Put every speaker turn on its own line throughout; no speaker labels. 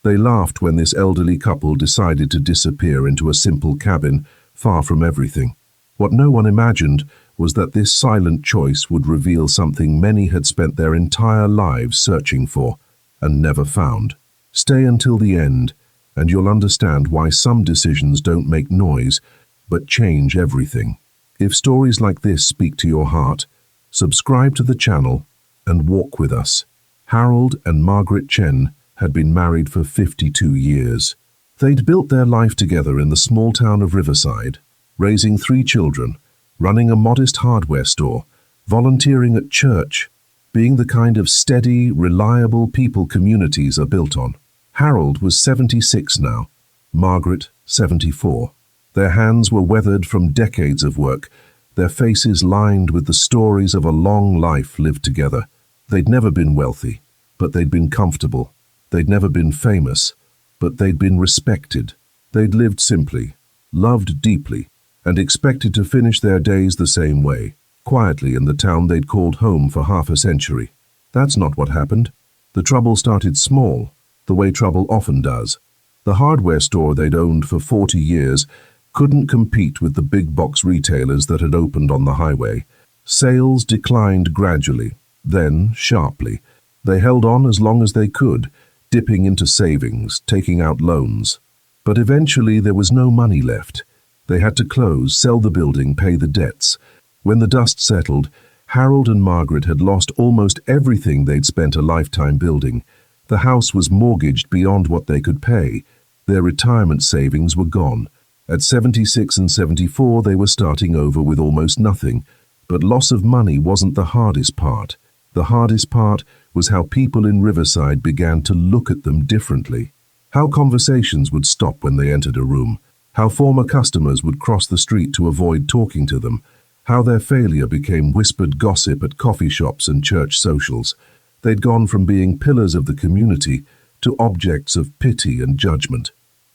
They laughed when this elderly couple decided to disappear into a simple cabin, far from everything. What no one imagined was that this silent choice would reveal something many had spent their entire lives searching for and never found. Stay until the end, and you'll understand why some decisions don't make noise, but change everything. If stories like this speak to your heart, subscribe to the channel and walk with us. Harold and Margaret Chen had been married for 52 years. They'd built their life together in the small town of Riverside, raising 3 children, running a modest hardware store, volunteering at church, being the kind of steady, reliable people communities are built on. Harold was 76 now, Margaret 74. Their hands were weathered from decades of work, their faces lined with the stories of a long life lived together. They'd never been wealthy, but they'd been comfortable. They'd never been famous, but they'd been respected. They'd lived simply, loved deeply, and expected to finish their days the same way, quietly in the town they'd called home for half a century. That's not what happened. The trouble started small, the way trouble often does. The hardware store they'd owned for 40 years couldn't compete with the big box retailers that had opened on the highway. Sales declined gradually, then sharply. They held on as long as they could, dipping into savings, taking out loans. But eventually there was no money left. They had to close, sell the building, pay the debts. When the dust settled, Harold and Margaret had lost almost everything they'd spent a lifetime building. The house was mortgaged beyond what they could pay. Their retirement savings were gone. At 76 and 74, they were starting over with almost nothing. But loss of money wasn't the hardest part. The hardest part was how people in Riverside began to look at them differently. How conversations would stop when they entered a room. How former customers would cross the street to avoid talking to them. How their failure became whispered gossip at coffee shops and church socials. They'd gone from being pillars of the community to objects of pity and judgment.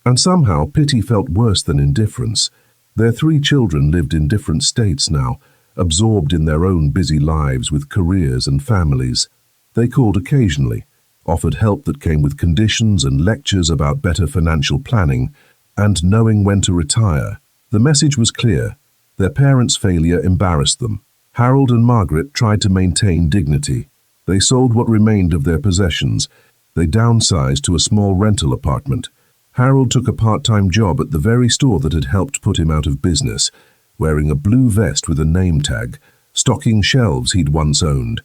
And somehow pity felt worse than indifference. Their 3 children lived in different states now, absorbed in their own busy lives with careers and families. They called occasionally, offered help that came with conditions and lectures about better financial planning and knowing when to retire. The message was clear. Their parents' failure embarrassed them. Harold and Margaret tried to maintain dignity. They sold what remained of their possessions. They downsized to a small rental apartment. Harold took a part-time job at the very store that had helped put him out of business, wearing a blue vest with a name tag, stocking shelves he'd once owned.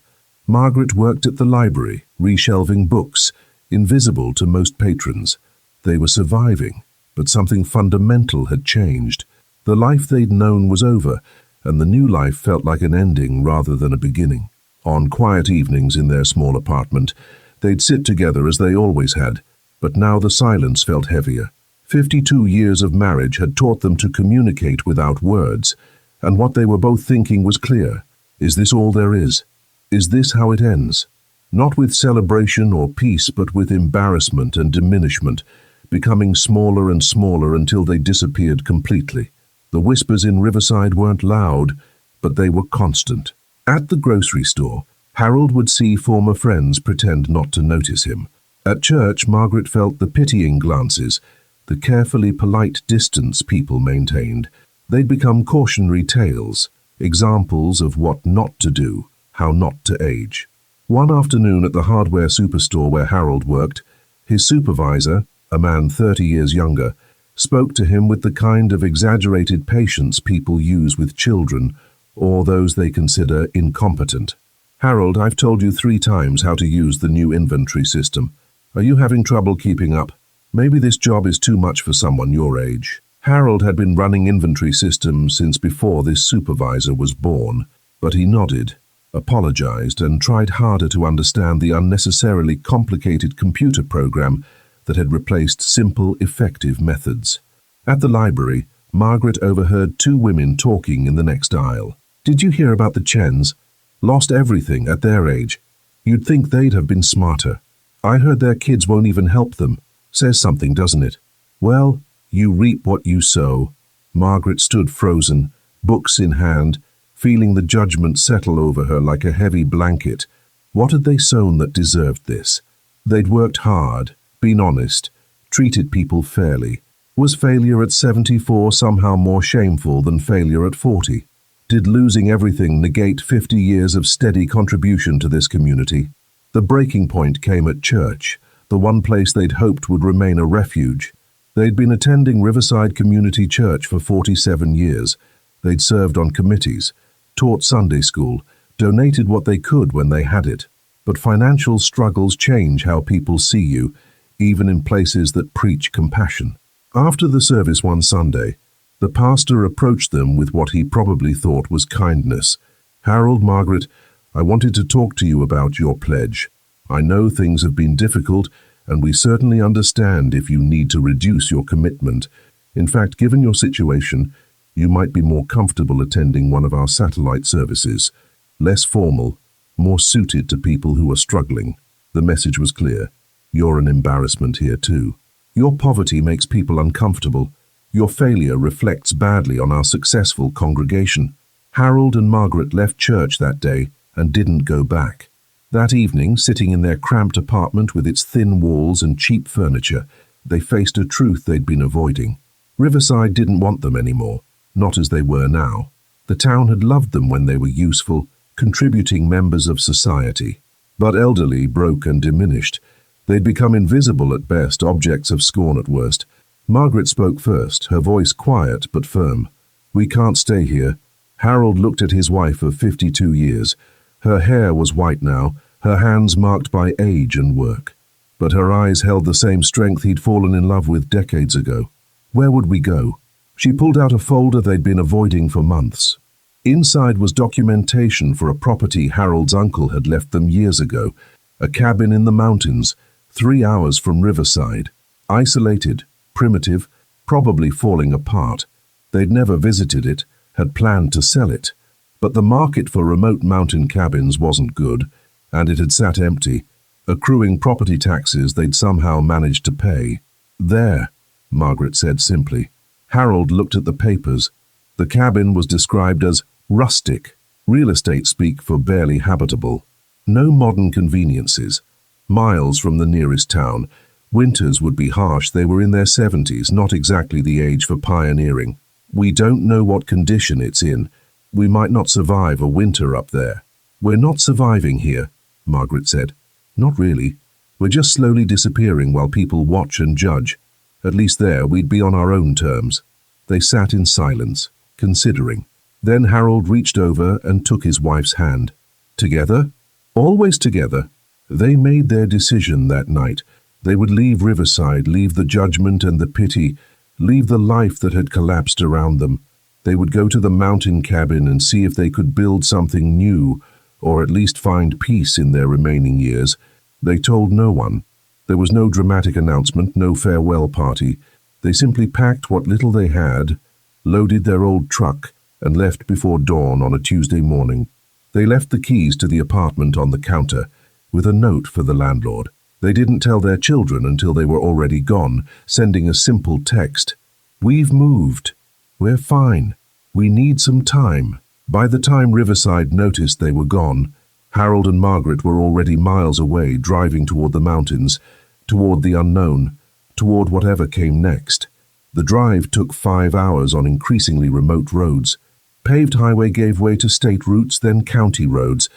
Margaret worked at the library, reshelving books, invisible to most patrons. They were surviving, but something fundamental had changed. The life they'd known was over, and the new life felt like an ending rather than a beginning. On quiet evenings in their small apartment, they'd sit together as they always had, but now the silence felt heavier. 52 years of marriage had taught them to communicate without words, and what they were both thinking was clear. Is this all there is? Is this how it ends? Not with celebration or peace, but with embarrassment and diminishment, becoming smaller and smaller until they disappeared completely. The whispers in Riverside weren't loud, but they were constant. At the grocery store, Harold would see former friends pretend not to notice him. At church, Margaret felt the pitying glances, the carefully polite distance people maintained. They'd become cautionary tales, examples of what not to do, how not to age. One afternoon at the hardware superstore where Harold worked, his supervisor, a man 30 years younger, spoke to him with the kind of exaggerated patience people use with children or those they consider incompetent. "Harold, I've told you 3 times how to use the new inventory system. Are you having trouble keeping up? Maybe this job is too much for someone your age." Harold had been running inventory systems since before this supervisor was born, but he nodded, apologized, and tried harder to understand the unnecessarily complicated computer program that had replaced simple, effective methods. At the library, Margaret overheard 2 women talking in the next aisle. "Did you hear about the Chens? Lost everything at their age. You'd think they'd have been smarter. I heard their kids won't even help them. Says something, doesn't it?" "Well, you reap what you sow." Margaret stood frozen, books in hand, feeling the judgment settle over her like a heavy blanket. What had they sown that deserved this? They'd worked hard, been honest, treated people fairly. Was failure at 74 somehow more shameful than failure at 40? Did losing everything negate 50 years of steady contribution to this community? The breaking point came at church, the one place they'd hoped would remain a refuge. They'd been attending Riverside Community Church for 47 years. They'd served on committees, taught Sunday school, donated what they could when they had it. But financial struggles change how people see you, even in places that preach compassion. After the service one Sunday, the pastor approached them with what he probably thought was kindness. "Harold, Margaret, I wanted to talk to you about your pledge. I know things have been difficult, and we certainly understand if you need to reduce your commitment. In fact, given your situation, you might be more comfortable attending one of our satellite services. Less formal, more suited to people who are struggling." The message was clear. You're an embarrassment here too. Your poverty makes people uncomfortable. Your failure reflects badly on our successful congregation. Harold and Margaret left church that day and didn't go back. That evening, sitting in their cramped apartment with its thin walls and cheap furniture, they faced a truth they'd been avoiding. Riverside didn't want them anymore, not as they were now. The town had loved them when they were useful, contributing members of society. But elderly, broke and diminished. They'd become invisible at best, objects of scorn at worst. Margaret spoke first, her voice quiet but firm. "We can't stay here." Harold looked at his wife of 52 years. Her hair was white now, her hands marked by age and work. But her eyes held the same strength he'd fallen in love with decades ago. "Where would we go?" She pulled out a folder they'd been avoiding for months. Inside was documentation for a property Harold's uncle had left them years ago, a cabin in the mountains, 3 hours from Riverside. Isolated, primitive, probably falling apart. They'd never visited it, had planned to sell it. But the market for remote mountain cabins wasn't good, and it had sat empty, accruing property taxes they'd somehow managed to pay. "There," Margaret said simply. Harold looked at the papers. The cabin was described as rustic, real estate speak for barely habitable. No modern conveniences. Miles from the nearest town. Winters would be harsh. They were in their 70s, not exactly the age for pioneering. "We don't know what condition it's in. We might not survive a winter up there." "We're not surviving here," Margaret said. "Not really. We're just slowly disappearing while people watch and judge. At least there, we'd be on our own terms." They sat in silence, considering. Then Harold reached over and took his wife's hand. Together? Always together. They made their decision that night. They would leave Riverside, leave the judgment and the pity, leave the life that had collapsed around them. They would go to the mountain cabin and see if they could build something new, or at least find peace in their remaining years. They told no one. There was no dramatic announcement, no farewell party. They simply packed what little they had, loaded their old truck, and left before dawn on a Tuesday morning. They left the keys to the apartment on the counter, with a note for the landlord. They didn't tell their children until they were already gone, sending a simple text. "We've moved. We're fine. We need some time." By the time Riverside noticed they were gone, Harold and Margaret were already miles away, driving toward the mountains, toward the unknown, toward whatever came next. The drive took 5 hours on increasingly remote roads. Paved highway gave way to state routes, then county roads,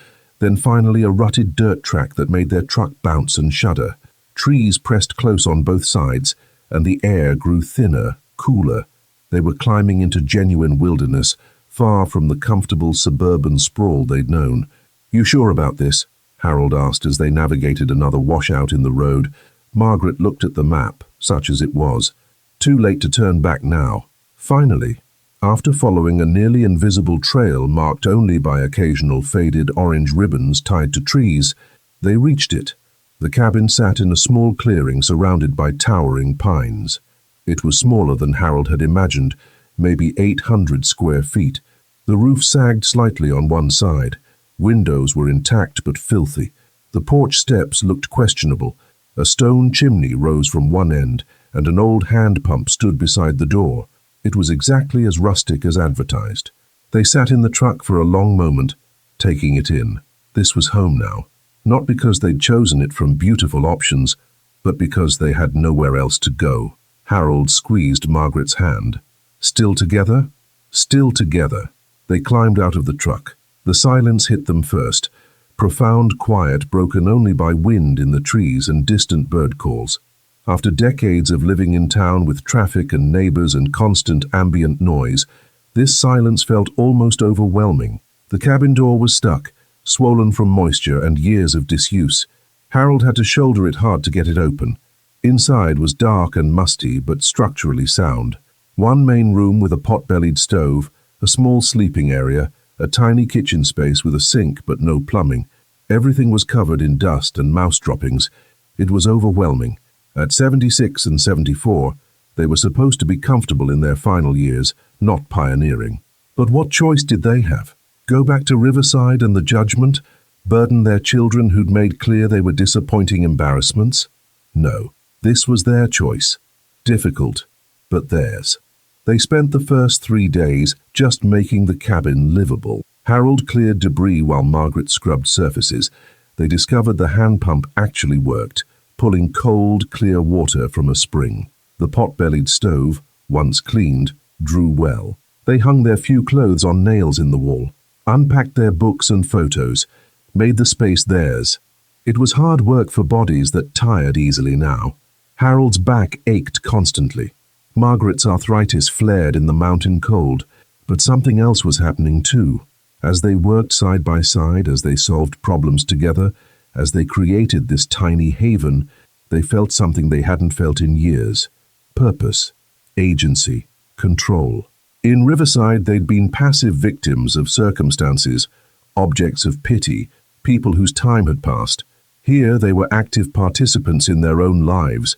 then finally a rutted dirt track that made their truck bounce and shudder. Trees pressed close on both sides, and the air grew thinner, cooler. They were climbing into genuine wilderness, far from the comfortable suburban sprawl they'd known. "You sure about this?" Harold asked as they navigated another washout in the road. Margaret looked at the map, such as it was. Too late to turn back now. Finally, after following a nearly invisible trail marked only by occasional faded orange ribbons tied to trees, they reached it. The cabin sat in a small clearing surrounded by towering pines. It was smaller than Harold had imagined, maybe 800 square feet. The roof sagged slightly on one side. Windows were intact but filthy. The porch steps looked questionable. A stone chimney rose from one end, and an old hand pump stood beside the door. It was exactly as rustic as advertised. They sat in the truck for a long moment, taking it in. This was home now. Not because they'd chosen it from beautiful options, but because they had nowhere else to go. Harold squeezed Margaret's hand. Still together? Still together. They climbed out of the truck. The silence hit them first. Profound quiet broken only by wind in the trees and distant bird calls. After decades of living in town with traffic and neighbors and constant ambient noise, this silence felt almost overwhelming. The cabin door was stuck, swollen from moisture and years of disuse. Harold had to shoulder it hard to get it open. Inside was dark and musty, but structurally sound. One main room with a pot-bellied stove, a small sleeping area, a tiny kitchen space with a sink but no plumbing. Everything was covered in dust and mouse droppings. It was overwhelming. At 76 and 74, they were supposed to be comfortable in their final years, not pioneering. But what choice did they have? Go back to Riverside and the judgment? Burden their children who'd made clear they were disappointing embarrassments? No, this was their choice. Difficult, but theirs. They spent the first 3 days just making the cabin livable. Harold cleared debris while Margaret scrubbed surfaces. They discovered the hand pump actually worked, pulling cold, clear water from a spring. The pot-bellied stove, once cleaned, drew well. They hung their few clothes on nails in the wall, unpacked their books and photos, made the space theirs. It was hard work for bodies that tired easily now. Harold's back ached constantly. Margaret's arthritis flared in the mountain cold, but something else was happening too. As they worked side by side, as they solved problems together, as they created this tiny haven, they felt something they hadn't felt in years. Purpose, agency, control. In Riverside, they'd been passive victims of circumstances, objects of pity, people whose time had passed. Here they were active participants in their own lives.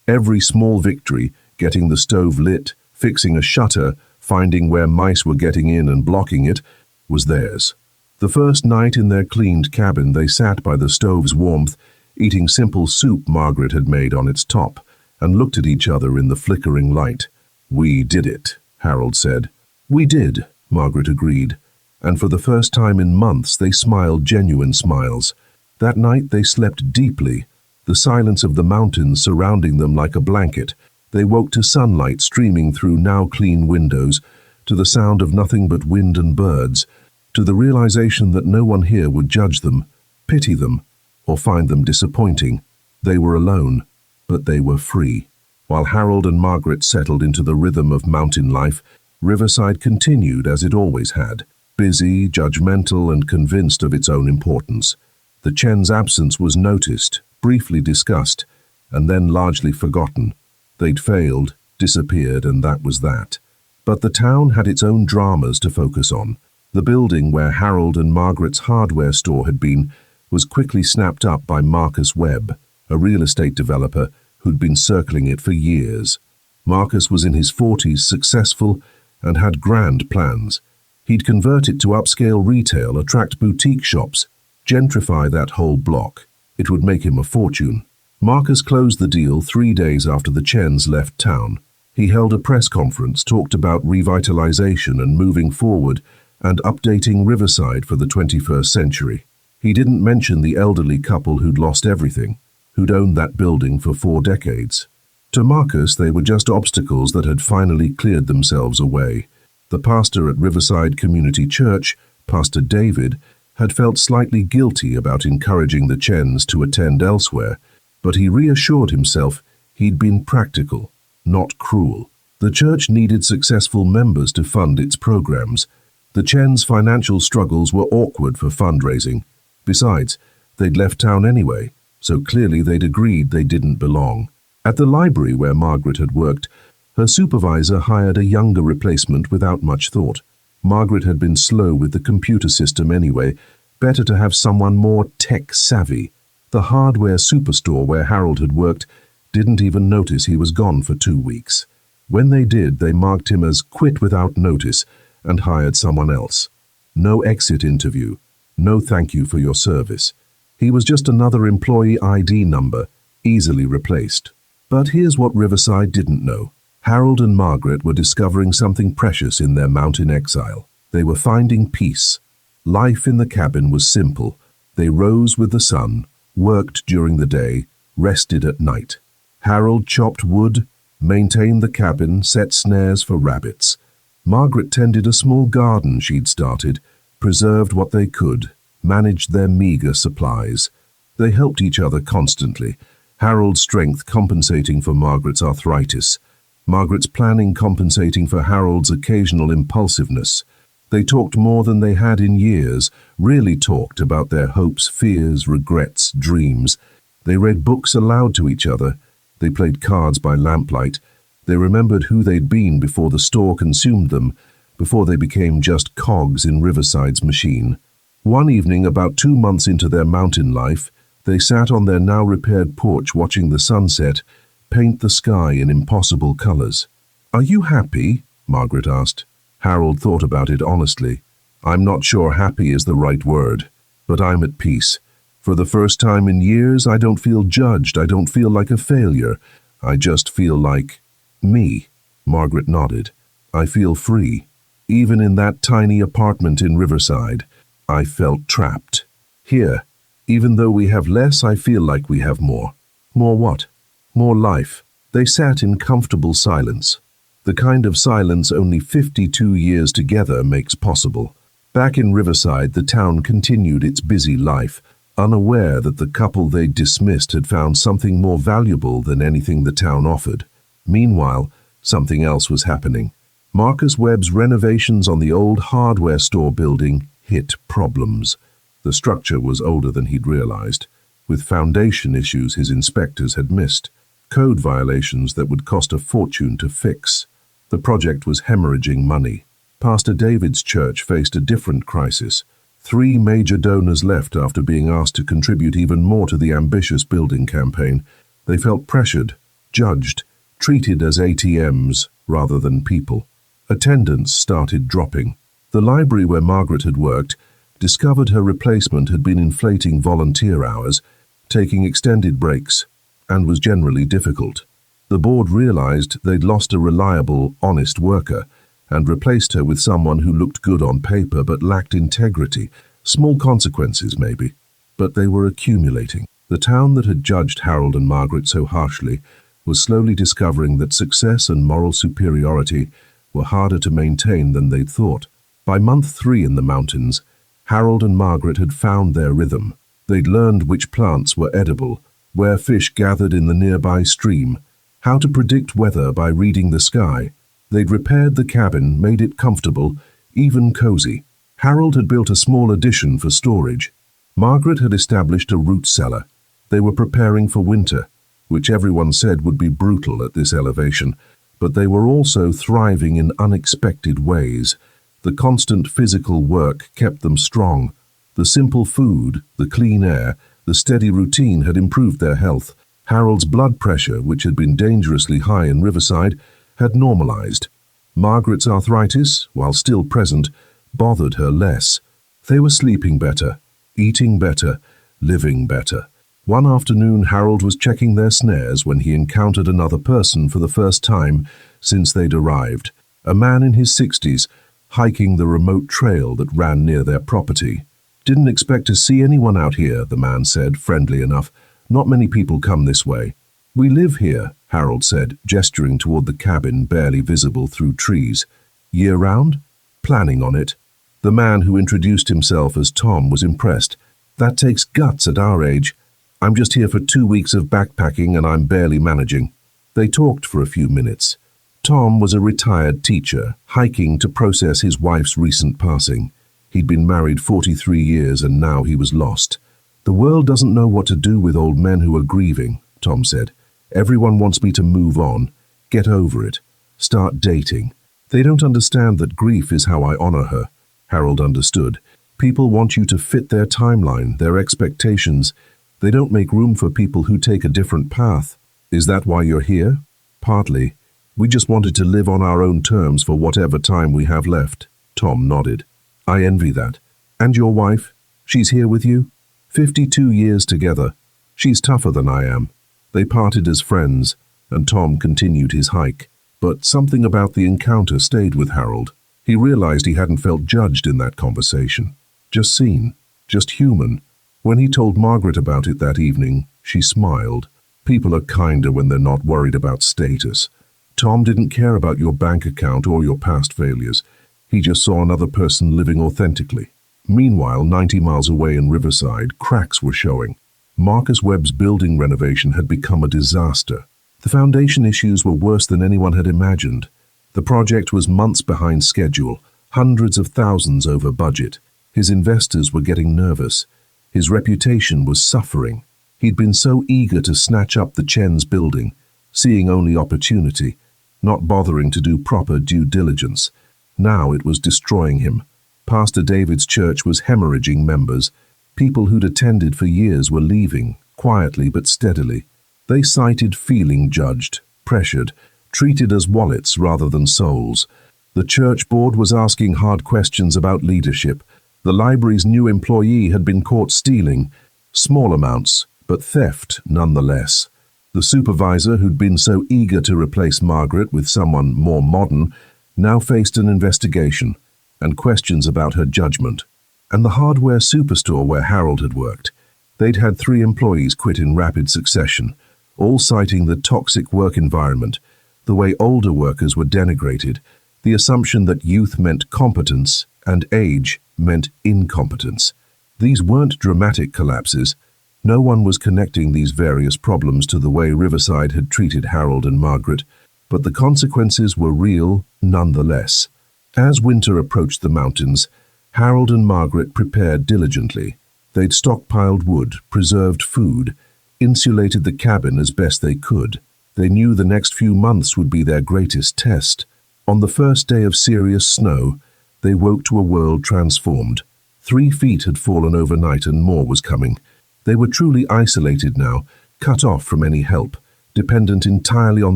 Every small victory, getting the stove lit, fixing a shutter, finding where mice were getting in and blocking it, was theirs. The first night in their cleaned cabin, they sat by the stove's warmth, eating simple soup Margaret had made on its top, and looked at each other in the flickering light. "We did it," Harold said. "We did," Margaret agreed, and for the first time in months they smiled genuine smiles. That night they slept deeply, the silence of the mountains surrounding them like a blanket. They woke to sunlight streaming through now clean windows, to the sound of nothing but wind and birds, to the realization that no one here would judge them, pity them, or find them disappointing. They were alone, but they were free. While Harold and Margaret settled into the rhythm of mountain life, Riverside continued as it always had, busy, judgmental, and convinced of its own importance. The Chen's absence was noticed, briefly discussed, and then largely forgotten. They'd failed, disappeared, and that was that. But the town had its own dramas to focus on. The building where Harold and Margaret's hardware store had been was quickly snapped up by Marcus Webb, a real estate developer who'd been circling it for years. Marcus was in his 40s, successful, and had grand plans. He'd convert it to upscale retail, attract boutique shops, gentrify that whole block. It would make him a fortune. Marcus closed the deal 3 days after the Chens left town. He held a press conference, talked about revitalization and moving forward, and updating Riverside for the 21st century. He didn't mention the elderly couple who'd lost everything, who'd owned that building for 4 decades. To Marcus, they were just obstacles that had finally cleared themselves away. The pastor at Riverside Community Church, Pastor David, had felt slightly guilty about encouraging the Chens to attend elsewhere, but he reassured himself he'd been practical, not cruel. The church needed successful members to fund its programs. The Chens' financial struggles were awkward for fundraising. Besides, they'd left town anyway, so clearly they'd agreed they didn't belong. At the library where Margaret had worked, her supervisor hired a younger replacement without much thought. Margaret had been slow with the computer system anyway. Better to have someone more tech-savvy. The hardware superstore where Harold had worked didn't even notice he was gone for 2 weeks. When they did, they marked him as quit without notice and hired someone else. No exit interview. No thank you for your service. He was just another employee ID number, easily replaced. But here's what Riverside didn't know. Harold and Margaret were discovering something precious in their mountain exile. They were finding peace. Life in the cabin was simple. They rose with the sun, worked during the day, rested at night. Harold chopped wood, maintained the cabin, set snares for rabbits. Margaret tended a small garden she'd started, preserved what they could, managed their meager supplies. They helped each other constantly, Harold's strength compensating for Margaret's arthritis, Margaret's planning compensating for Harold's occasional impulsiveness. They talked more than they had in years, really talked about their hopes, fears, regrets, dreams. They read books aloud to each other. They played cards by lamplight. They remembered who they'd been before the store consumed them, before they became just cogs in Riverside's machine. One evening, about 2 months into their mountain life, they sat on their now-repaired porch watching the sunset paint the sky in impossible colors. "Are you happy?" Margaret asked. Harold thought about it honestly. "I'm not sure happy is the right word, but I'm at peace. For the first time in years, I don't feel judged. I don't feel like a failure. I just feel like me." Margaret nodded. "I feel free. Even in that tiny apartment in Riverside, I felt trapped. Here, even though we have less, I feel like we have more." "More what?" "More life." They sat in comfortable silence, the kind of silence only 52 years together makes possible. Back in Riverside, the town continued its busy life, unaware that the couple they dismissed had found something more valuable than anything the town offered. Meanwhile, something else was happening. Marcus Webb's renovations on the old hardware store building hit problems. The structure was older than he'd realized, with foundation issues his inspectors had missed, code violations that would cost a fortune to fix. The project was hemorrhaging money. Pastor David's church faced a different crisis. 3 major donors left after being asked to contribute even more to the ambitious building campaign. They felt pressured, judged, treated as ATMs rather than people. Attendance started dropping. The library where Margaret had worked discovered her replacement had been inflating volunteer hours, taking extended breaks, and was generally difficult. The board realized they'd lost a reliable, honest worker and replaced her with someone who looked good on paper but lacked integrity. Small consequences, maybe, but they were accumulating. The town that had judged Harold and Margaret so harshly was slowly discovering that success and moral superiority were harder to maintain than they'd thought. By month 3 in the mountains, Harold and Margaret had found their rhythm. They'd learned which plants were edible, where fish gathered in the nearby stream, how to predict weather by reading the sky. They'd repaired the cabin, made it comfortable, even cozy. Harold had built a small addition for storage. Margaret had established a root cellar. They were preparing for winter, which everyone said would be brutal at this elevation, but they were also thriving in unexpected ways. The constant physical work kept them strong. The simple food, the clean air, the steady routine had improved their health. Harold's blood pressure, which had been dangerously high in Riverside, had normalized. Margaret's arthritis, while still present, bothered her less. They were sleeping better, eating better, living better. One afternoon, Harold was checking their snares when he encountered another person for the first time since they'd arrived. A man in his 60s, hiking the remote trail that ran near their property. "Didn't expect to see anyone out here," the man said, friendly enough. "Not many people come this way." "We live here," Harold said, gesturing toward the cabin barely visible through trees. "Year-round?" "Planning on it." The man who introduced himself as Tom was impressed. "That takes guts at our age. I'm just here for 2 weeks of backpacking and I'm barely managing." They talked for a few minutes. Tom was a retired teacher, hiking to process his wife's recent passing. He'd been married 43 years and now he was lost. "The world doesn't know what to do with old men who are grieving," Tom said. "Everyone wants me to move on, get over it, start dating. They don't understand that grief is how I honor her." Harold understood. People want you to fit their timeline, their expectations. They don't make room for people who take a different path. "Is that why you're here?" "Partly. We just wanted to live on our own terms for whatever time we have left." Tom nodded. "I envy that. And your wife? She's here with you?" 52 years together. She's tougher than I am." They parted as friends, and Tom continued his hike. But something about the encounter stayed with Harold. He realized he hadn't felt judged in that conversation. Just seen. Just human. When he told Margaret about it that evening, she smiled. People are kinder when they're not worried about status. Tom didn't care about your bank account or your past failures. He just saw another person living authentically. Meanwhile, 90 miles away in Riverside, cracks were showing. Marcus Webb's building renovation had become a disaster. The foundation issues were worse than anyone had imagined. The project was months behind schedule, hundreds of thousands over budget. His investors were getting nervous. His reputation was suffering. He'd been so eager to snatch up the Chen's building, seeing only opportunity, not bothering to do proper due diligence. Now it was destroying him. Pastor David's church was hemorrhaging members. People who'd attended for years were leaving, quietly but steadily. They cited feeling judged, pressured, treated as wallets rather than souls. The church board was asking hard questions about leadership. The library's new employee had been caught stealing, small amounts, but theft nonetheless. The supervisor, who'd been so eager to replace Margaret with someone more modern, now faced an investigation and questions about her judgment. And the hardware superstore where Harold had worked. They'd had 3 employees quit in rapid succession, all citing the toxic work environment, the way older workers were denigrated, the assumption that youth meant competence and age meant incompetence. These weren't dramatic collapses. No one was connecting these various problems to the way Riverside had treated Harold and Margaret, but the consequences were real nonetheless. As winter approached the mountains, Harold and Margaret prepared diligently. They'd stockpiled wood, preserved food, insulated the cabin as best they could. They knew the next few months would be their greatest test. On the first day of serious snow, they woke to a world transformed. 3 feet had fallen overnight and more was coming. They were truly isolated now, cut off from any help, dependent entirely on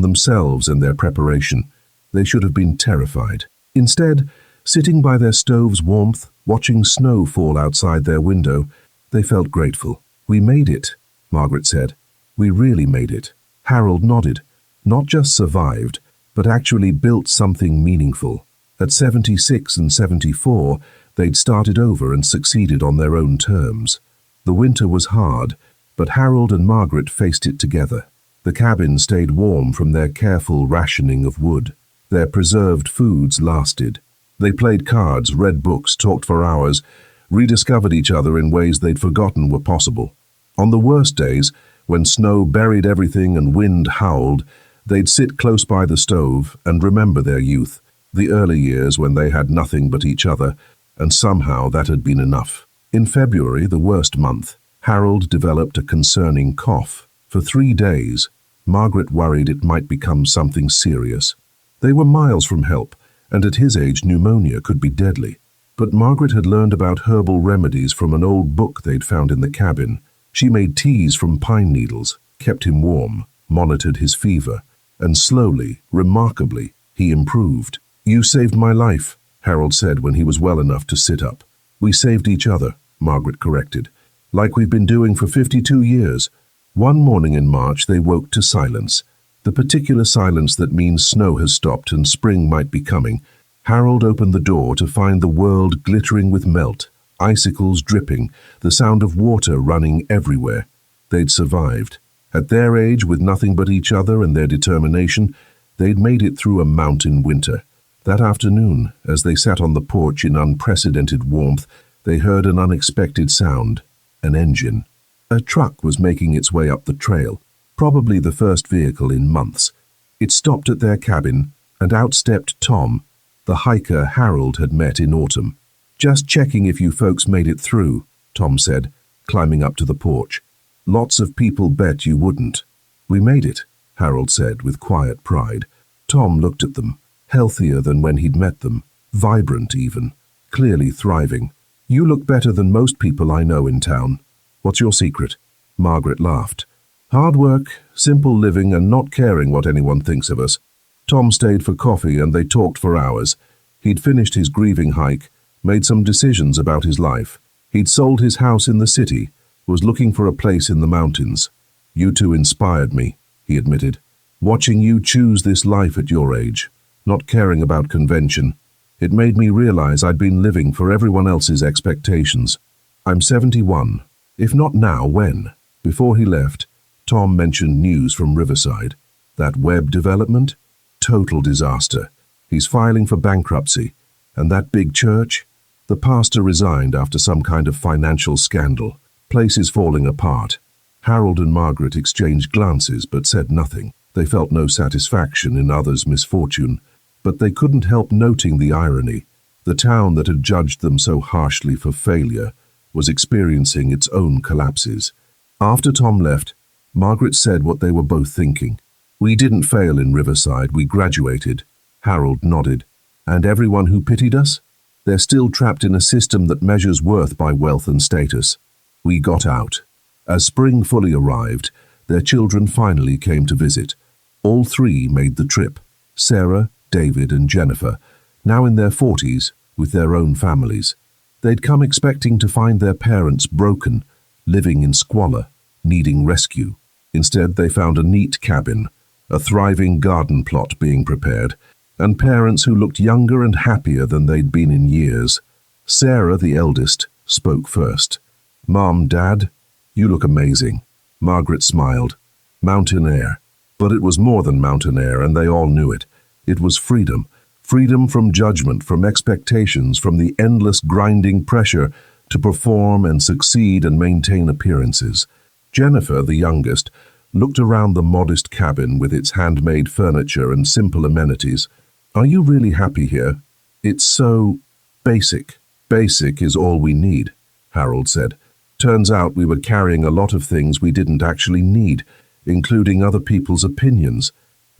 themselves and their preparation. They should have been terrified. Instead, sitting by their stove's warmth, watching snow fall outside their window, they felt grateful. "We made it," Margaret said. "We really made it." Harold nodded. Not just survived, but actually built something meaningful. At 76 and 74, they'd started over and succeeded on their own terms. The winter was hard, but Harold and Margaret faced it together. The cabin stayed warm from their careful rationing of wood. Their preserved foods lasted. They played cards, read books, talked for hours, rediscovered each other in ways they'd forgotten were possible. On the worst days, when snow buried everything and wind howled, they'd sit close by the stove and remember their youth, the early years when they had nothing but each other, and somehow that had been enough. In February, the worst month, Harold developed a concerning cough. For 3 days, Margaret worried it might become something serious. They were miles from help, and at his age pneumonia could be deadly. But Margaret had learned about herbal remedies from an old book they'd found in the cabin. She made teas from pine needles, kept him warm, monitored his fever, and slowly, remarkably, he improved. "You saved my life," Harold said when he was well enough to sit up. "We saved each other," Margaret corrected, "like we've been doing for 52 years. One morning in March they woke to silence. The particular silence that means snow has stopped and spring might be coming. Harold opened the door to find the world glittering with melt, icicles dripping, the sound of water running everywhere. They'd survived. At their age, with nothing but each other and their determination, they'd made it through a mountain winter. That afternoon, as they sat on the porch in unprecedented warmth, they heard an unexpected sound, an engine. A truck was making its way up the trail, probably the first vehicle in months. It stopped at their cabin, and out stepped Tom, the hiker Harold had met in autumn. "Just checking if you folks made it through," Tom said, climbing up to the porch. "Lots of people bet you wouldn't." "We made it," Harold said with quiet pride. Tom looked at them, healthier than when he'd met them, vibrant even, clearly thriving. "You look better than most people I know in town. What's your secret?" Margaret laughed. "Hard work, simple living, and not caring what anyone thinks of us." Tom stayed for coffee and they talked for hours. He'd finished his grieving hike, made some decisions about his life. He'd sold his house in the city, was looking for a place in the mountains. "You two inspired me," he admitted. "Watching you choose this life at your age, not caring about convention. It made me realize I'd been living for everyone else's expectations. I'm 71. If not now, when?" Before he left, Tom mentioned news from Riverside. That web development? Total disaster. He's filing for bankruptcy. And that big church? The pastor resigned after some kind of financial scandal. Place is falling apart. Harold and Margaret exchanged glances but said nothing. They felt no satisfaction in others' misfortune, but they couldn't help noting the irony. The town that had judged them so harshly for failure was experiencing its own collapses. After Tom left, Margaret said what they were both thinking. "We didn't fail in Riverside, we graduated." Harold nodded. "And everyone who pitied us? They're still trapped in a system that measures worth by wealth and status. We got out." As spring fully arrived, their children finally came to visit. All three made the trip. Sarah, David, and Jennifer, now in their 40s, with their own families. They'd come expecting to find their parents broken, living in squalor, needing rescue. Instead, they found a neat cabin, a thriving garden plot being prepared, and parents who looked younger and happier than they'd been in years. Sarah, the eldest, spoke first. "Mom, Dad, you look amazing." Margaret smiled. Mountain air. But it was more than mountain air, and they all knew it. It was freedom. Freedom from judgment, from expectations, from the endless grinding pressure to perform and succeed and maintain appearances. Jennifer, the youngest, looked around the modest cabin with its handmade furniture and simple amenities. "Are you really happy here? It's so basic." "Basic is all we need," Harold said. "Turns out we were carrying a lot of things we didn't actually need, including other people's opinions."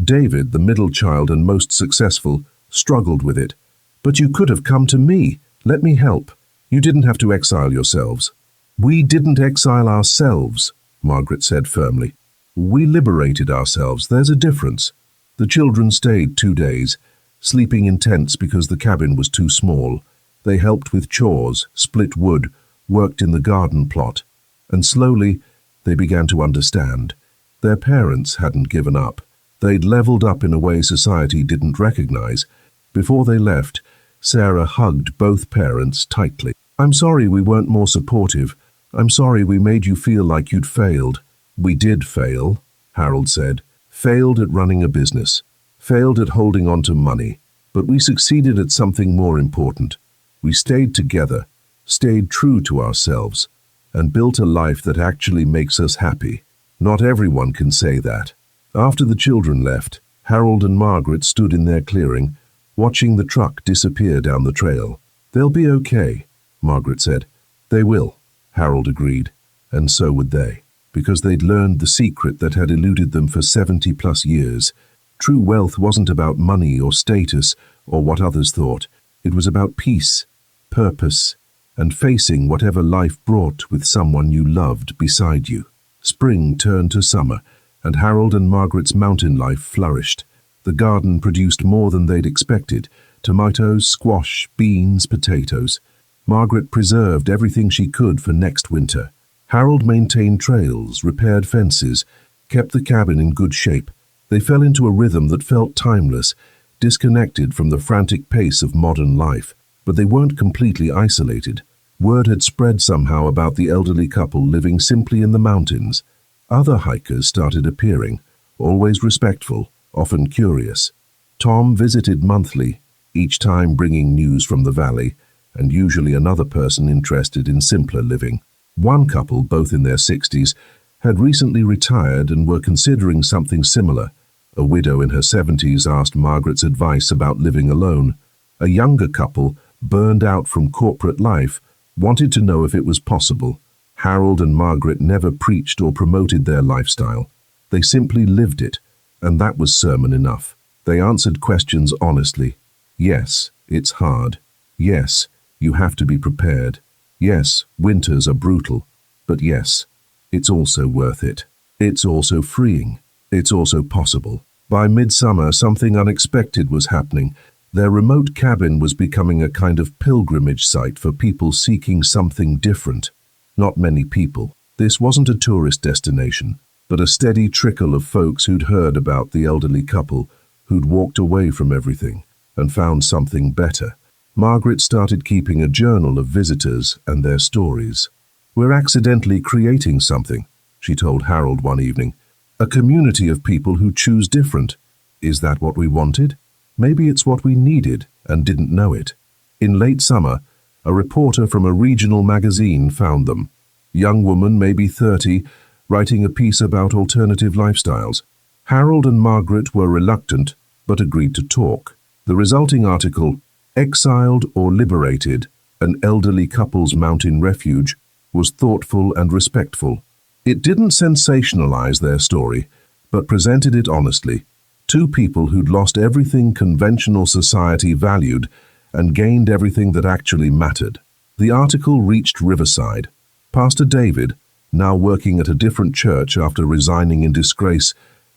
David, the middle child and most successful, struggled with it. "But you could have come to me. Let me help. You didn't have to exile yourselves." "We didn't exile ourselves," Margaret said firmly. "We liberated ourselves. There's a difference." The children stayed 2 days, sleeping in tents because the cabin was too small. They helped with chores, split wood, worked in the garden plot, and slowly they began to understand. Their parents hadn't given up. They'd leveled up in a way society didn't recognize. Before they left, Sarah hugged both parents tightly. "I'm sorry we weren't more supportive. I'm sorry we made you feel like you'd failed." "We did fail," Harold said. "Failed at running a business. Failed at holding on to money. But we succeeded at something more important. We stayed together, stayed true to ourselves, and built a life that actually makes us happy. Not everyone can say that." After the children left, Harold and Margaret stood in their clearing, watching the truck disappear down the trail. "They'll be okay," Margaret said. "They will," Harold agreed, and so would they, because they'd learned the secret that had eluded them for 70-plus years. True wealth wasn't about money or status or what others thought. It was about peace, purpose, and facing whatever life brought with someone you loved beside you. Spring turned to summer, and Harold and Margaret's mountain life flourished. The garden produced more than they'd expected: tomatoes, squash, beans, potatoes. Margaret preserved everything she could for next winter. Harold maintained trails, repaired fences, kept the cabin in good shape. They fell into a rhythm that felt timeless, disconnected from the frantic pace of modern life. But they weren't completely isolated. Word had spread somehow about the elderly couple living simply in the mountains. Other hikers started appearing, always respectful, often curious. Tom visited monthly, each time bringing news from the valley, and usually another person interested in simpler living. One couple, both in their 60s, had recently retired and were considering something similar. A widow in her 70s asked Margaret's advice about living alone. A younger couple, burned out from corporate life, wanted to know if it was possible. Harold and Margaret never preached or promoted their lifestyle. They simply lived it, and that was sermon enough. They answered questions honestly. Yes, it's hard. Yes, you have to be prepared. Yes, winters are brutal. But yes, it's also worth it. It's also freeing. It's also possible. By midsummer, something unexpected was happening. Their remote cabin was becoming a kind of pilgrimage site for people seeking something different. Not many people. This wasn't a tourist destination, but a steady trickle of folks who'd heard about the elderly couple, who'd walked away from everything and found something better. Margaret started keeping a journal of visitors and their stories. "We're accidentally creating something," she told Harold one evening. A community of people who choose different. Is that what we wanted? Maybe it's what we needed and didn't know it. In late summer, a reporter from a regional magazine found them. Young woman, maybe 30, writing a piece about alternative lifestyles. Harold and Margaret were reluctant, but agreed to talk. The resulting article, Exiled or Liberated, an Elderly Couple's Mountain Refuge, was thoughtful and respectful. It didn't sensationalize their story, but presented it honestly. Two people who'd lost everything conventional society valued and gained everything that actually mattered. The article reached Riverside. Pastor David, now working at a different church after resigning in disgrace,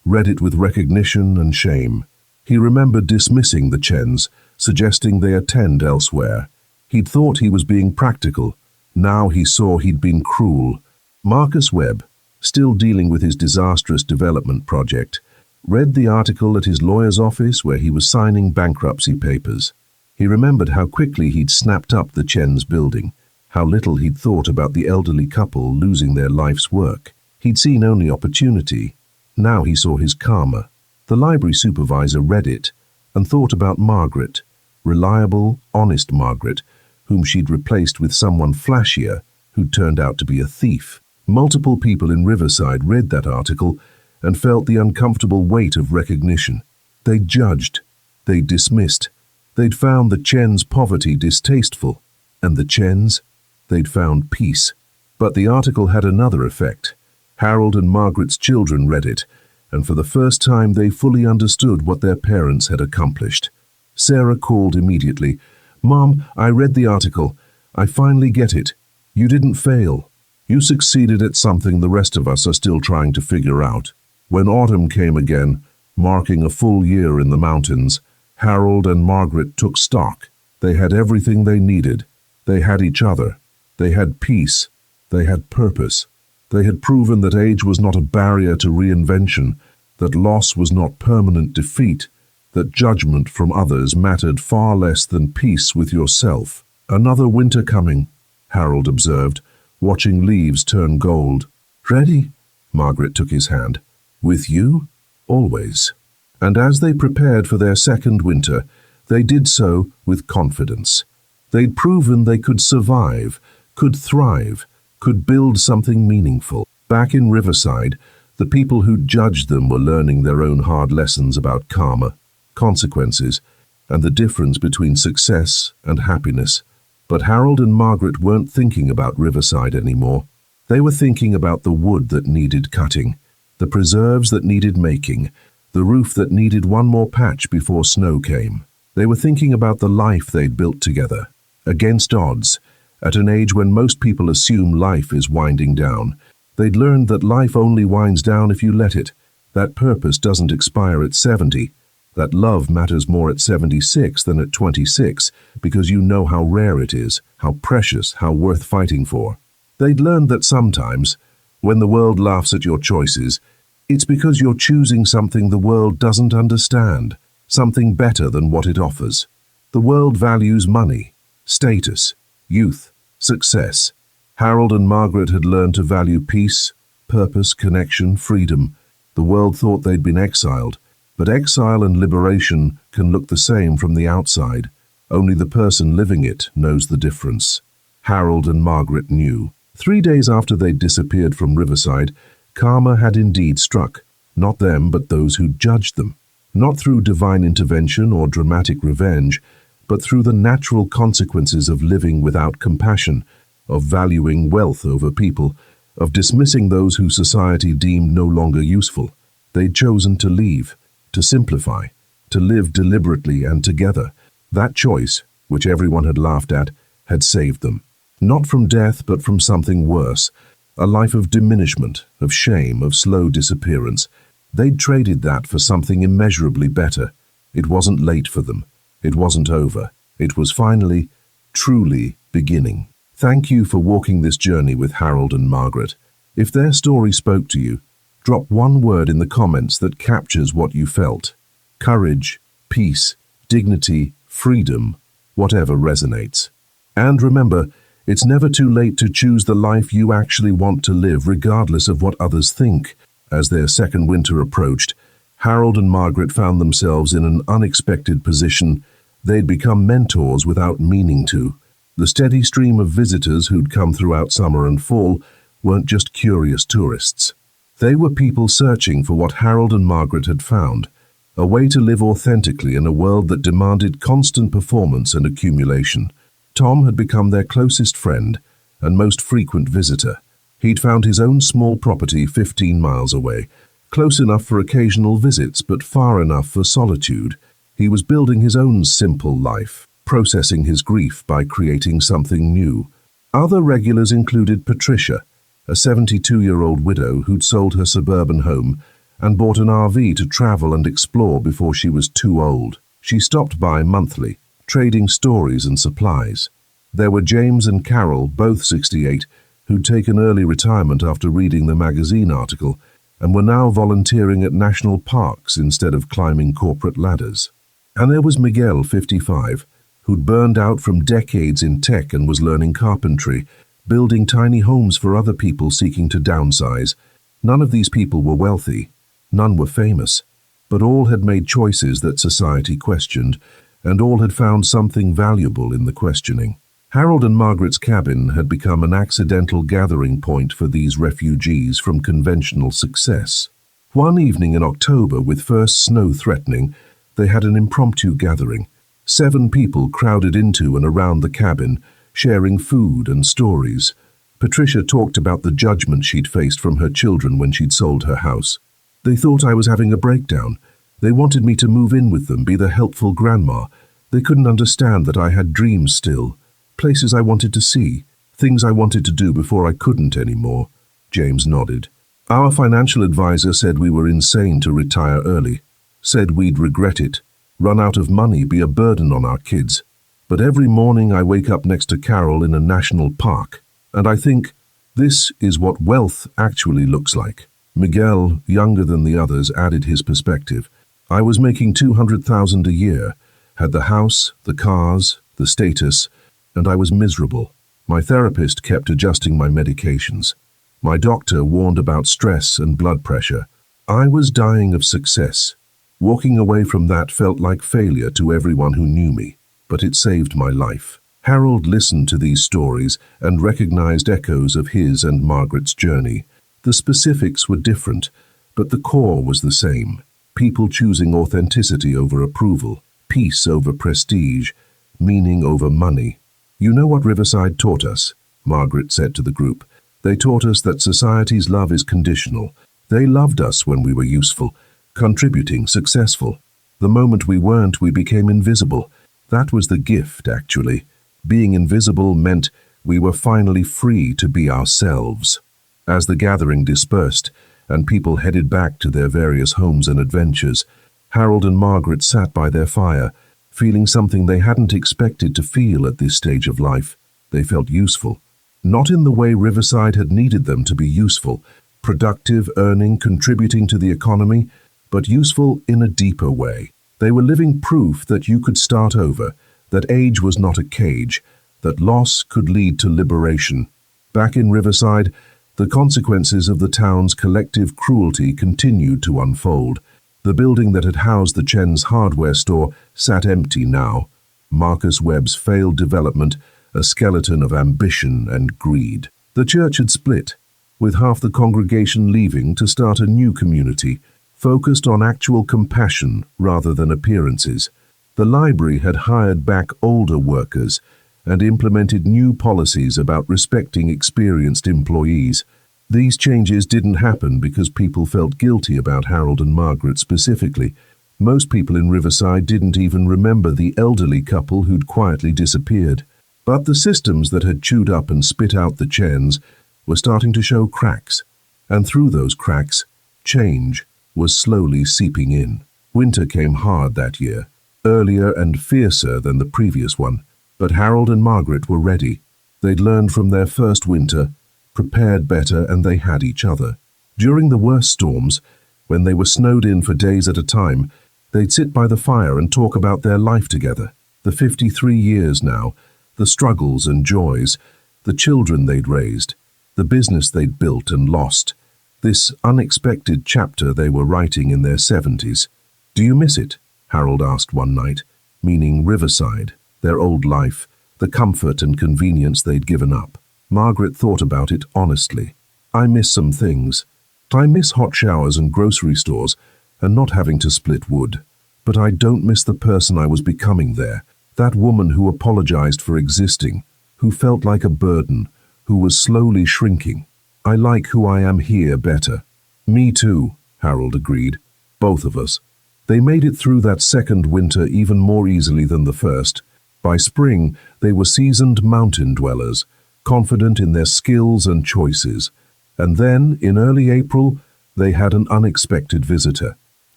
read it with recognition and shame. He remembered dismissing the Chens, suggesting they attend elsewhere. He'd thought he was being practical. Now he saw he'd been cruel. Marcus Webb, still dealing with his disastrous development project, read the article at his lawyer's office where he was signing bankruptcy papers. He remembered how quickly he'd snapped up the Chen's building, how little he'd thought about the elderly couple losing their life's work. He'd seen only opportunity. Now he saw his karma. The library supervisor read it and thought about Margaret, reliable, honest Margaret, whom she'd replaced with someone flashier who'd turned out to be a thief. Multiple people in Riverside read that article and felt the uncomfortable weight of recognition. They'd judged. They'd dismissed. They'd found the Chen's poverty distasteful. And the Chens? They'd found peace. But the article had another effect. Harold and Margaret's children read it, and for the first time they fully understood what their parents had accomplished. Sarah called immediately. "Mom, I read the article. I finally get it. You didn't fail. You succeeded at something the rest of us are still trying to figure out." When autumn came again, marking a full year in the mountains, Harold and Margaret took stock. They had everything they needed. They had each other. They had peace. They had purpose. They had proven that age was not a barrier to reinvention, that loss was not permanent defeat, that judgment from others mattered far less than peace with yourself. "Another winter coming," Harold observed, watching leaves turn gold. "Ready?" Margaret took his hand. "With you? Always." And as they prepared for their second winter, they did so with confidence. They'd proven they could survive, could thrive, could build something meaningful. Back in Riverside, the people who judged them were learning their own hard lessons about karma, consequences, and the difference between success and happiness. But Harold and Margaret weren't thinking about Riverside anymore. They were thinking about the wood that needed cutting, the preserves that needed making, the roof that needed one more patch before snow came. They were thinking about the life they'd built together, against odds, at an age when most people assume life is winding down. They'd learned that life only winds down if you let it, that purpose doesn't expire at 70, that love matters more at 76 than at 26 because you know how rare it is, how precious, how worth fighting for. They'd learned that sometimes, when the world laughs at your choices, it's because you're choosing something the world doesn't understand, something better than what it offers. The world values money, status, youth, success. Harold and Margaret had learned to value peace, purpose, connection, freedom. The world thought they'd been exiled, but exile and liberation can look the same from the outside. Only the person living it knows the difference. Harold and Margaret knew. 3 days after they'd disappeared from Riverside, karma had indeed struck, not them but those who judged them. Not through divine intervention or dramatic revenge, but through the natural consequences of living without compassion, of valuing wealth over people, of dismissing those who society deemed no longer useful. They'd chosen to leave, to simplify, to live deliberately and together. That choice, which everyone had laughed at, had saved them. Not from death, but from something worse, a life of diminishment, of shame, of slow disappearance. They'd traded that for something immeasurably better. It wasn't late for them. It wasn't over. It was finally, truly beginning. Thank you for walking this journey with Harold and Margaret. If their story spoke to you, drop one word in the comments that captures what you felt. Courage, peace, dignity, freedom, whatever resonates. And remember, it's never too late to choose the life you actually want to live, regardless of what others think. As their second winter approached, Harold and Margaret found themselves in an unexpected position. They'd become mentors without meaning to. The steady stream of visitors who'd come throughout summer and fall weren't just curious tourists. They were people searching for what Harold and Margaret had found, a way to live authentically in a world that demanded constant performance and accumulation. Tom had become their closest friend and most frequent visitor. He'd found his own small property 15 miles away, close enough for occasional visits but far enough for solitude. He was building his own simple life, processing his grief by creating something new. Other regulars included Patricia, a 72-year-old widow who'd sold her suburban home and bought an RV to travel and explore before she was too old. She stopped by monthly, trading stories and supplies. There were James and Carol, both 68, who'd taken early retirement after reading the magazine article and were now volunteering at national parks instead of climbing corporate ladders. And there was Miguel, 55, who'd burned out from decades in tech and was learning carpentry, building tiny homes for other people seeking to downsize. None of these people were wealthy, none were famous, but all had made choices that society questioned, and all had found something valuable in the questioning. Harold and Margaret's cabin had become an accidental gathering point for these refugees from conventional success. One evening in October, with first snow threatening, they had an impromptu gathering. 7 people crowded into and around the cabin, sharing food and stories. Patricia talked about the judgment she'd faced from her children when she'd sold her house. They thought I was having a breakdown. They wanted me to move in with them, be the helpful grandma. They couldn't understand that I had dreams still, places I wanted to see, things I wanted to do before I couldn't anymore. James nodded. Our financial advisor said we were insane to retire early, said we'd regret it, run out of money, be a burden on our kids. But every morning I wake up next to Carol in a national park, and I think, this is what wealth actually looks like. Miguel, younger than the others, added his perspective. I was making $200,000 a year, had the house, the cars, the status, and I was miserable. My therapist kept adjusting my medications. My doctor warned about stress and blood pressure. I was dying of success. Walking away from that felt like failure to everyone who knew me, but it saved my life. Harold listened to these stories and recognized echoes of his and Margaret's journey. The specifics were different, but the core was the same. People choosing authenticity over approval, peace over prestige, meaning over money. You know what Riverside taught us? Margaret said to the group. They taught us that society's love is conditional. They loved us when we were useful, contributing, successful. The moment we weren't, we became invisible. That was the gift, actually. Being invisible meant we were finally free to be ourselves. As the gathering dispersed and people headed back to their various homes and adventures, Harold and Margaret sat by their fire, feeling something they hadn't expected to feel at this stage of life. They felt useful. Not in the way Riverside had needed them to be useful, productive, earning, contributing to the economy, but useful in a deeper way. They were living proof that you could start over, that age was not a cage, that loss could lead to liberation. Back in Riverside, the consequences of the town's collective cruelty continued to unfold. The building that had housed the Chen's hardware store sat empty now. Marcus Webb's failed development, a skeleton of ambition and greed. The church had split, with half the congregation leaving to start a new community, focused on actual compassion rather than appearances. The library had hired back older workers and implemented new policies about respecting experienced employees. These changes didn't happen because people felt guilty about Harold and Margaret specifically. Most people in Riverside didn't even remember the elderly couple who'd quietly disappeared. But the systems that had chewed up and spit out the Chens were starting to show cracks, and through those cracks, change was slowly seeping in. Winter came hard that year, earlier and fiercer than the previous one, but Harold and Margaret were ready. They'd learned from their first winter, prepared better, and they had each other. During the worst storms, when they were snowed in for days at a time, they'd sit by the fire and talk about their life together. The 53 years now, the struggles and joys, the children they'd raised, the business they'd built and lost. this unexpected chapter they were writing in their 70s. "Do you miss it?" Harold asked one night, meaning Riverside, their old life, the comfort and convenience they'd given up. Margaret thought about it honestly. "I miss some things. I miss hot showers and grocery stores and not having to split wood. But I don't miss the person I was becoming there, that woman who apologized for existing, who felt like a burden, who was slowly shrinking. I like who I am here better." "Me too," Harold agreed. "Both of us." They made it through that second winter even more easily than the first. By spring, they were seasoned mountain dwellers, confident in their skills and choices. And then, in early April, they had an unexpected visitor.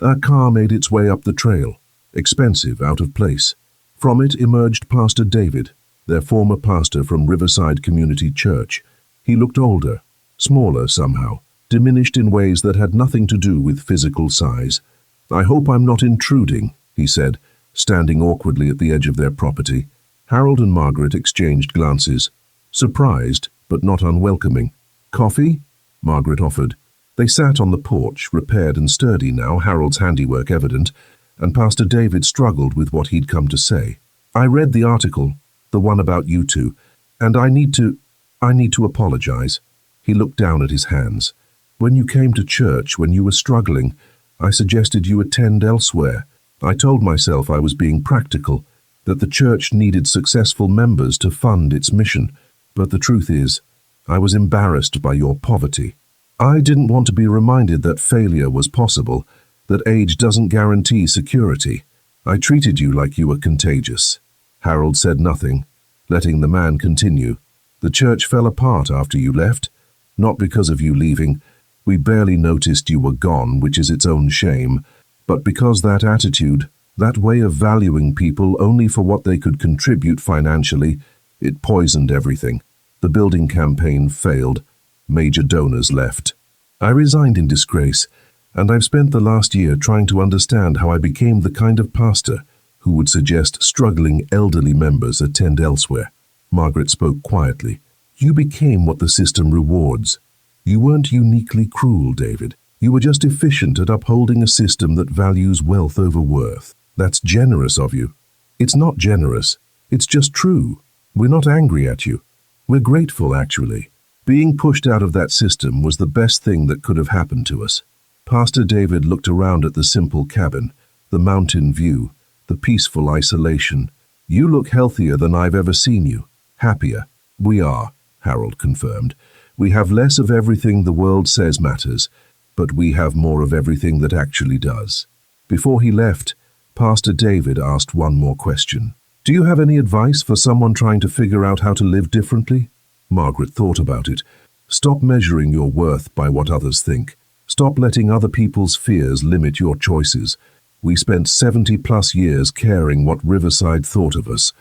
A car made its way up the trail, expensive, out of place. From it emerged Pastor David, their former pastor from Riverside Community Church. He looked older, smaller somehow, diminished in ways that had nothing to do with physical size. "I hope I'm not intruding," he said, standing awkwardly at the edge of their property. Harold and Margaret exchanged glances, surprised but not unwelcoming. "Coffee?" Margaret offered. They sat on the porch, repaired and sturdy now, Harold's handiwork evident, and Pastor David struggled with what he'd come to say. "I read the article, the one about you two, and I need to apologize." He looked down at his hands. "When you came to church, when you were struggling, I suggested you attend elsewhere. I told myself I was being practical, that the church needed successful members to fund its mission. But the truth is, I was embarrassed by your poverty. I didn't want to be reminded that failure was possible, that age doesn't guarantee security. I treated you like you were contagious." Harold said nothing, letting the man continue. "The church fell apart after you left, not because of you leaving. We barely noticed you were gone, which is its own shame, but because that attitude, that way of valuing people only for what they could contribute financially, it poisoned everything. The building campaign failed. Major donors left. I resigned in disgrace, and I've spent the last year trying to understand how I became the kind of pastor who would suggest struggling elderly members attend elsewhere." Margaret spoke quietly. "You became what the system rewards. You weren't uniquely cruel, David. You were just efficient at upholding a system that values wealth over worth. That's generous of you." "It's not generous. It's just true. We're not angry at you. We're grateful, actually. Being pushed out of that system was the best thing that could have happened to us." Pastor David looked around at the simple cabin, the mountain view, the peaceful isolation. "You look healthier than I've ever seen you. Happier." "We are," Harold confirmed. "We have less of everything the world says matters, but we have more of everything that actually does." Before he left, Pastor David asked one more question. "Do you have any advice for someone trying to figure out how to live differently?" Margaret thought about it. "Stop measuring your worth by what others think. Stop letting other people's fears limit your choices. We spent 70-plus years caring what Riverside thought of us.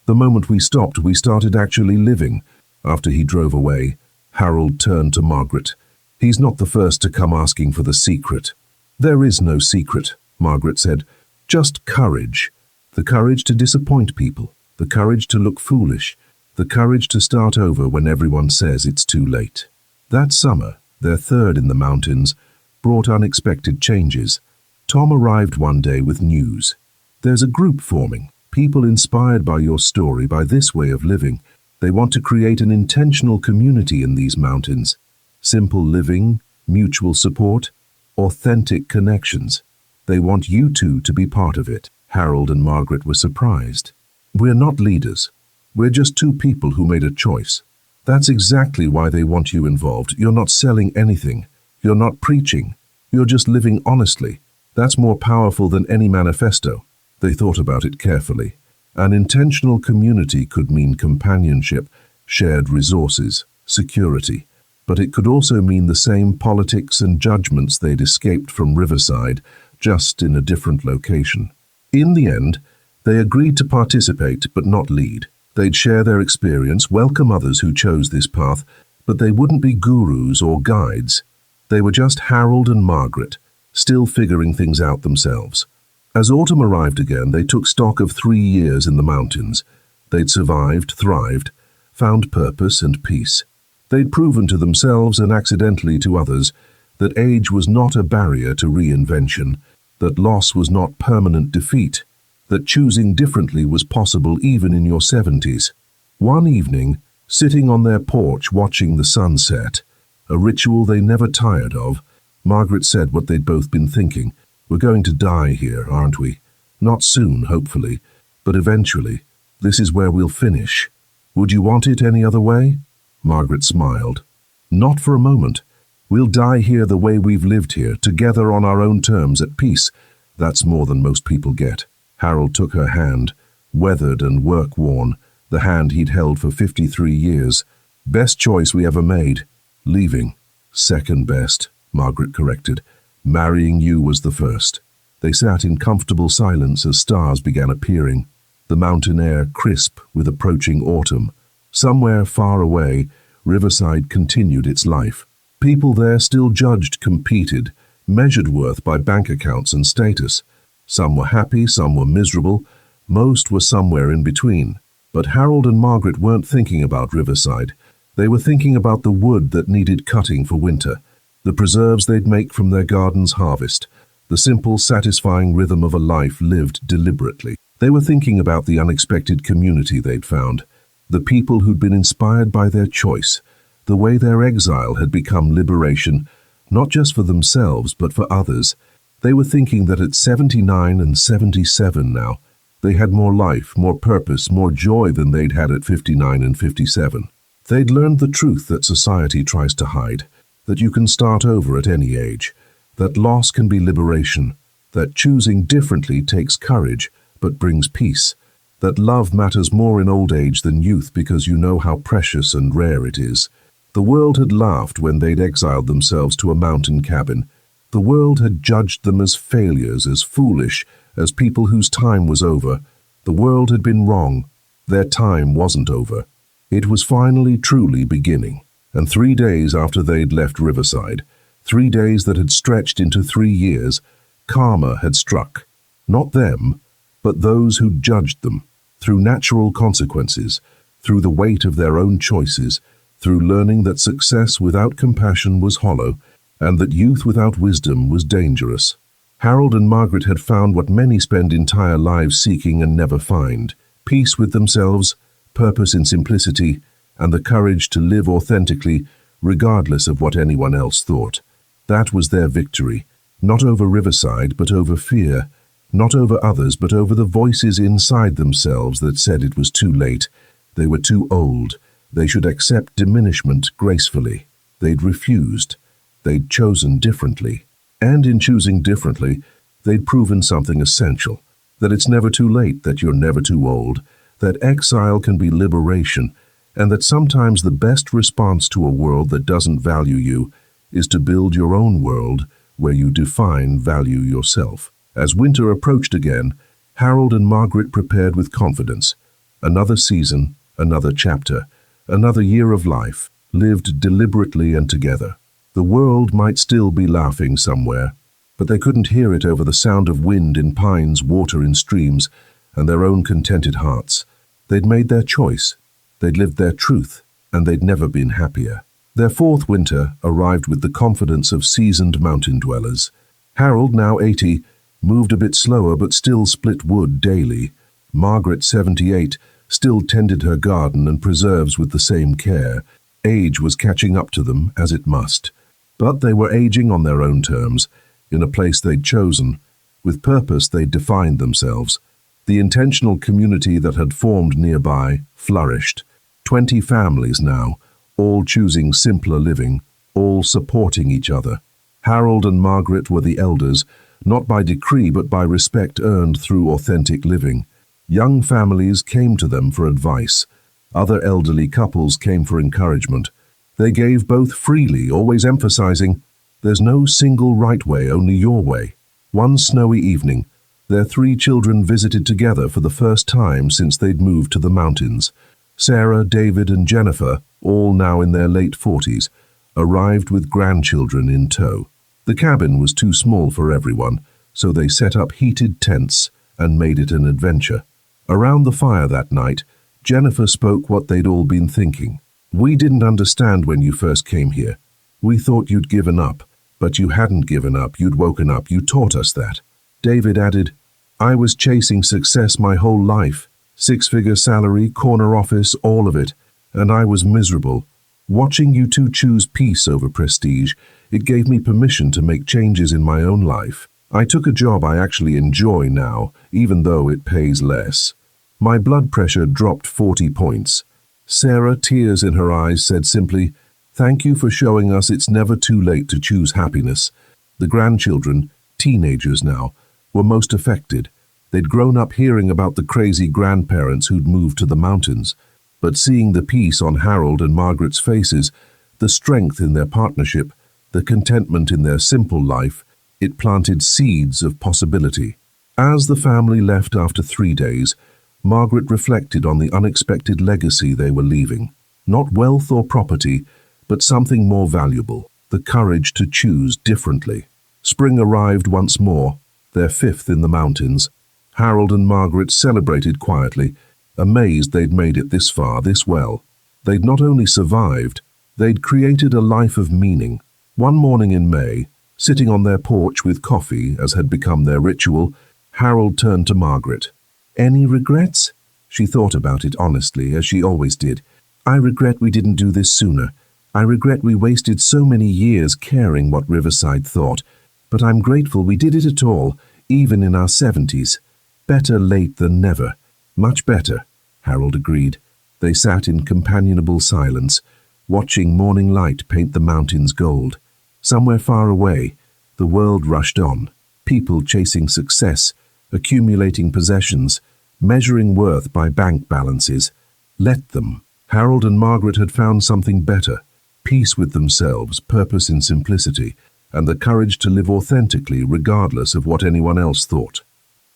The moment we stopped, we started actually living." After he drove away, Harold turned to Margaret. "He's not the first to come asking for the secret." "There is no secret," Margaret said. "Just courage. The courage to disappoint people. The courage to look foolish. The courage to start over when everyone says it's too late." That summer, their third in the mountains, brought unexpected changes. Tom arrived one day with news. "There's a group forming, people inspired by your story, by this way of living. They want to create an intentional community in these mountains. Simple living, mutual support, authentic connections. They want you two to be part of it." Harold and Margaret were surprised. "We're not leaders. We're just two people who made a choice. That's exactly why they want you involved. You're not selling anything. You're not preaching. You're just living honestly. That's more powerful than any manifesto." They thought about it carefully. An intentional community could mean companionship, shared resources, security. But it could also mean the same politics and judgments they'd escaped from Riverside, just in a different location. In the end, they agreed to participate but not lead. They'd share their experience, welcome others who chose this path, but they wouldn't be gurus or guides. They were just Harold and Margaret, still figuring things out themselves. As autumn arrived again, they took stock of 3 years in the mountains. They'd survived, thrived, found purpose and peace. They'd proven to themselves and accidentally to others that age was not a barrier to reinvention, that loss was not permanent defeat, that choosing differently was possible even in your 70s. One evening, sitting on their porch watching the sunset, a ritual they never tired of, Margaret said what they'd both been thinking. We're going to die here, aren't we? Not soon, hopefully, but eventually. This is where we'll finish. Would you want it any other way? Margaret smiled. Not for a moment. We'll die here the way we've lived here, together on our own terms, at peace. That's more than most people get. Harold took her hand, weathered and work-worn, the hand he'd held for 53 years. Best choice we ever made. Leaving. Second best, Margaret corrected. Marrying you was the first. They sat in comfortable silence as stars began appearing, the mountain air crisp with approaching autumn. Somewhere far away, Riverside continued its life. People there still judged, competed, measured worth by bank accounts and status. Some were happy, some were miserable, most were somewhere in between. But Harold and Margaret weren't thinking about Riverside. They were thinking about the wood that needed cutting for winter, the preserves they'd make from their garden's harvest, the simple, satisfying rhythm of a life lived deliberately. They were thinking about the unexpected community they'd found, the people who'd been inspired by their choice, the way their exile had become liberation, not just for themselves but for others. They were thinking that at 79 and 77 now, they had more life, more purpose, more joy than they'd had at 59 and 57. They'd learned the truth that society tries to hide, that you can start over at any age, that loss can be liberation, that choosing differently takes courage but brings peace, that love matters more in old age than youth because you know how precious and rare it is. The world had laughed when they'd exiled themselves to a mountain cabin. The world had judged them as failures, as foolish, as people whose time was over. The world had been wrong. Their time wasn't over. It was finally truly beginning. And 3 days after they'd left Riverside, 3 days that had stretched into 3 years, karma had struck. Not them, but those who judged them, through natural consequences, through the weight of their own choices, through learning that success without compassion was hollow, and that youth without wisdom was dangerous. Harold and Margaret had found what many spend entire lives seeking and never find: peace with themselves, purpose in simplicity, and the courage to live authentically, regardless of what anyone else thought. That was their victory, not over Riverside, but over fear, not over others, but over the voices inside themselves that said it was too late, they were too old, they should accept diminishment gracefully. They'd refused. They'd chosen differently. And in choosing differently, they'd proven something essential, that it's never too late, that you're never too old, that exile can be liberation, and that sometimes the best response to a world that doesn't value you is to build your own world where you define value yourself. As winter approached again, Harold and Margaret prepared with confidence. Another season, another chapter, another year of life, lived deliberately and together. The world might still be laughing somewhere, but they couldn't hear it over the sound of wind in pines, water in streams, and their own contented hearts. They'd made their choice, they'd lived their truth, and they'd never been happier. Their fourth winter arrived with the confidence of seasoned mountain dwellers. Harold, now 80, moved a bit slower but still split wood daily. Margaret, 78, still tended her garden and preserves with the same care. Age was catching up to them, as it must. But they were aging on their own terms, in a place they'd chosen. With purpose they'd defined themselves. The intentional community that had formed nearby flourished. 20 families now, all choosing simpler living, all supporting each other. Harold and Margaret were the elders, not by decree but by respect earned through authentic living. Young families came to them for advice. Other elderly couples came for encouragement. They gave both freely, always emphasizing, "There's no single right way, only your way." One snowy evening, their 3 children visited together for the first time since they'd moved to the mountains. Sarah, David, and Jennifer, all now in their late 40s, arrived with grandchildren in tow. The cabin was too small for everyone, so they set up heated tents and made it an adventure. Around the fire that night, Jennifer spoke what they'd all been thinking. "We didn't understand when you first came here. We thought you'd given up. But you hadn't given up, you'd woken up, you taught us that. David added, I was chasing success my whole life. 6-figure salary, corner office, all of it. And I was miserable. Watching you two choose peace over prestige, it gave me permission to make changes in my own life. I took a job I actually enjoy now, even though it pays less. My blood pressure dropped 40 points. Sarah, tears in her eyes, said simply, Thank you for showing us it's never too late to choose happiness. The grandchildren, teenagers now, were most affected. They'd grown up hearing about the crazy grandparents who'd moved to the mountains. But seeing the peace on Harold and Margaret's faces, the strength in their partnership, the contentment in their simple life, it planted seeds of possibility. As the family left after 3 days, Margaret reflected on the unexpected legacy they were leaving. Not wealth or property, but something more valuable, the courage to choose differently. Spring arrived once more, their 5th in the mountains. Harold and Margaret celebrated quietly, amazed they'd made it this far, this well. They'd not only survived, they'd created a life of meaning. One morning in May, sitting on their porch with coffee, as had become their ritual, Harold turned to Margaret. Any regrets? She thought about it honestly, as she always did. I regret we didn't do this sooner. I regret we wasted so many years caring what Riverside thought. But I'm grateful we did it at all, even in our 70s. Better late than never. Much better, Harold agreed. They sat in companionable silence, watching morning light paint the mountains gold. Somewhere far away, the world rushed on, people chasing success, accumulating possessions, measuring worth by bank balances. Let them. Harold and Margaret had found something better, peace with themselves, purpose in simplicity, and the courage to live authentically regardless of what anyone else thought.